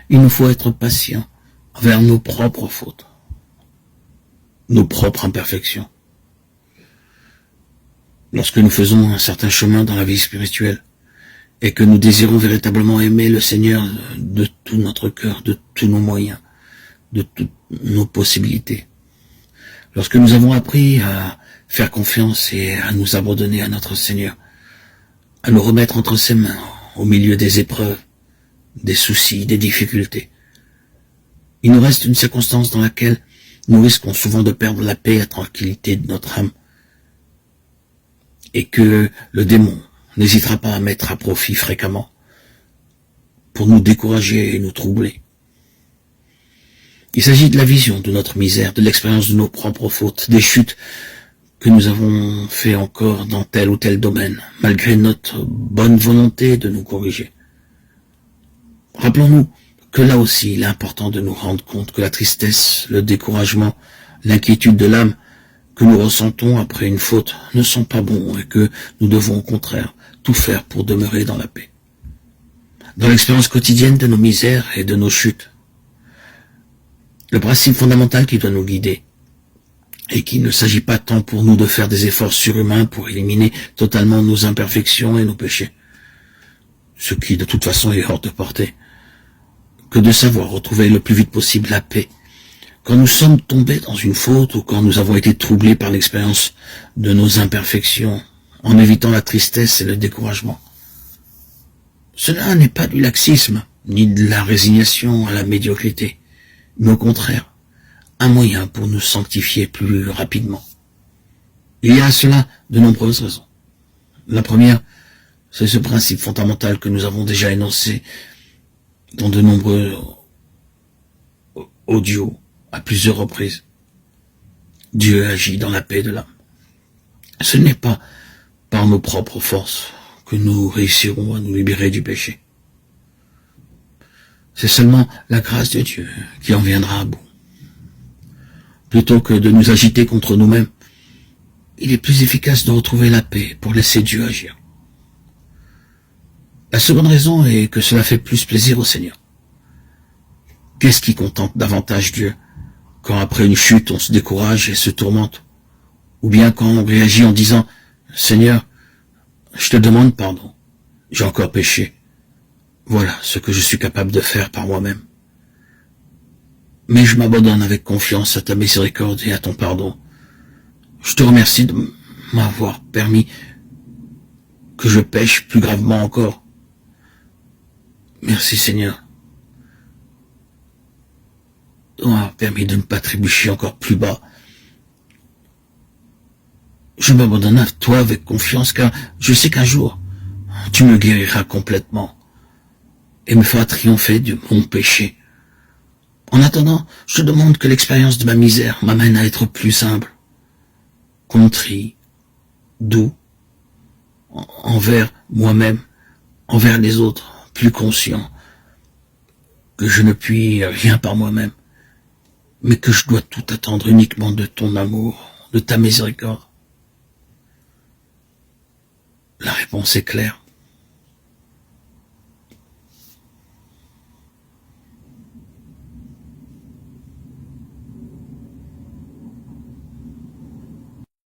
Il nous faut être patient envers nos propres fautes, nos propres imperfections. Lorsque nous faisons un certain chemin dans la vie spirituelle et que nous désirons véritablement aimer le Seigneur de tout notre cœur, de tous nos moyens, de toutes nos possibilités, lorsque nous avons appris à faire confiance et à nous abandonner à notre Seigneur, à nous remettre entre ses mains au milieu des épreuves, des soucis, des difficultés, il nous reste une circonstance dans laquelle nous risquons souvent de perdre la paix et la tranquillité de notre âme, et que le démon n'hésitera pas à mettre à profit fréquemment pour nous décourager et nous troubler. Il s'agit de la vision de notre misère, de l'expérience de nos propres fautes, des chutes que nous avons fait encore dans tel ou tel domaine, malgré notre bonne volonté de nous corriger. Rappelons-nous que là aussi, il est important de nous rendre compte que la tristesse, le découragement, l'inquiétude de l'âme que nous ressentons après une faute ne sont pas bons et que nous devons au contraire tout faire pour demeurer dans la paix. Dans l'expérience quotidienne de nos misères et de nos chutes, le principe fondamental qui doit nous guider et qu'il ne s'agit pas tant pour nous de faire des efforts surhumains pour éliminer totalement nos imperfections et nos péchés, ce qui de toute façon est hors de portée, que de savoir retrouver le plus vite possible la paix quand nous sommes tombés dans une faute ou quand nous avons été troublés par l'expérience de nos imperfections, en évitant la tristesse et le découragement. Cela n'est pas du laxisme, ni de la résignation à la médiocrité, mais au contraire, un moyen pour nous sanctifier plus rapidement. Il y a à cela de nombreuses raisons. La première, c'est ce principe fondamental que nous avons déjà énoncé dans de nombreux audios à plusieurs reprises. Dieu agit dans la paix de l'âme. Ce n'est pas par nos propres forces que nous réussirons à nous libérer du péché. C'est seulement la grâce de Dieu qui en viendra à bout. Plutôt que de nous agiter contre nous-mêmes, il est plus efficace de retrouver la paix pour laisser Dieu agir. La seconde raison est que cela fait plus plaisir au Seigneur. Qu'est-ce qui contente davantage Dieu quand après une chute on se décourage et se tourmente, ou bien quand on réagit en disant « Seigneur, je te demande pardon, j'ai encore péché, voilà ce que je suis capable de faire par moi-même. Mais je m'abandonne avec confiance à ta miséricorde et à ton pardon. Je te remercie de m'avoir permis que je pêche plus gravement encore. Merci Seigneur. Tu m'as permis de ne pas trébucher encore plus bas. Je m'abandonne à toi avec confiance car je sais qu'un jour, tu me guériras complètement et me feras triompher de mon péché. En attendant, je te demande que l'expérience de ma misère m'amène à être plus humble, contrit, doux, envers moi-même, envers les autres, plus conscient que je ne puis rien par moi-même, mais que je dois tout attendre uniquement de ton amour, de ta miséricorde. La réponse est claire.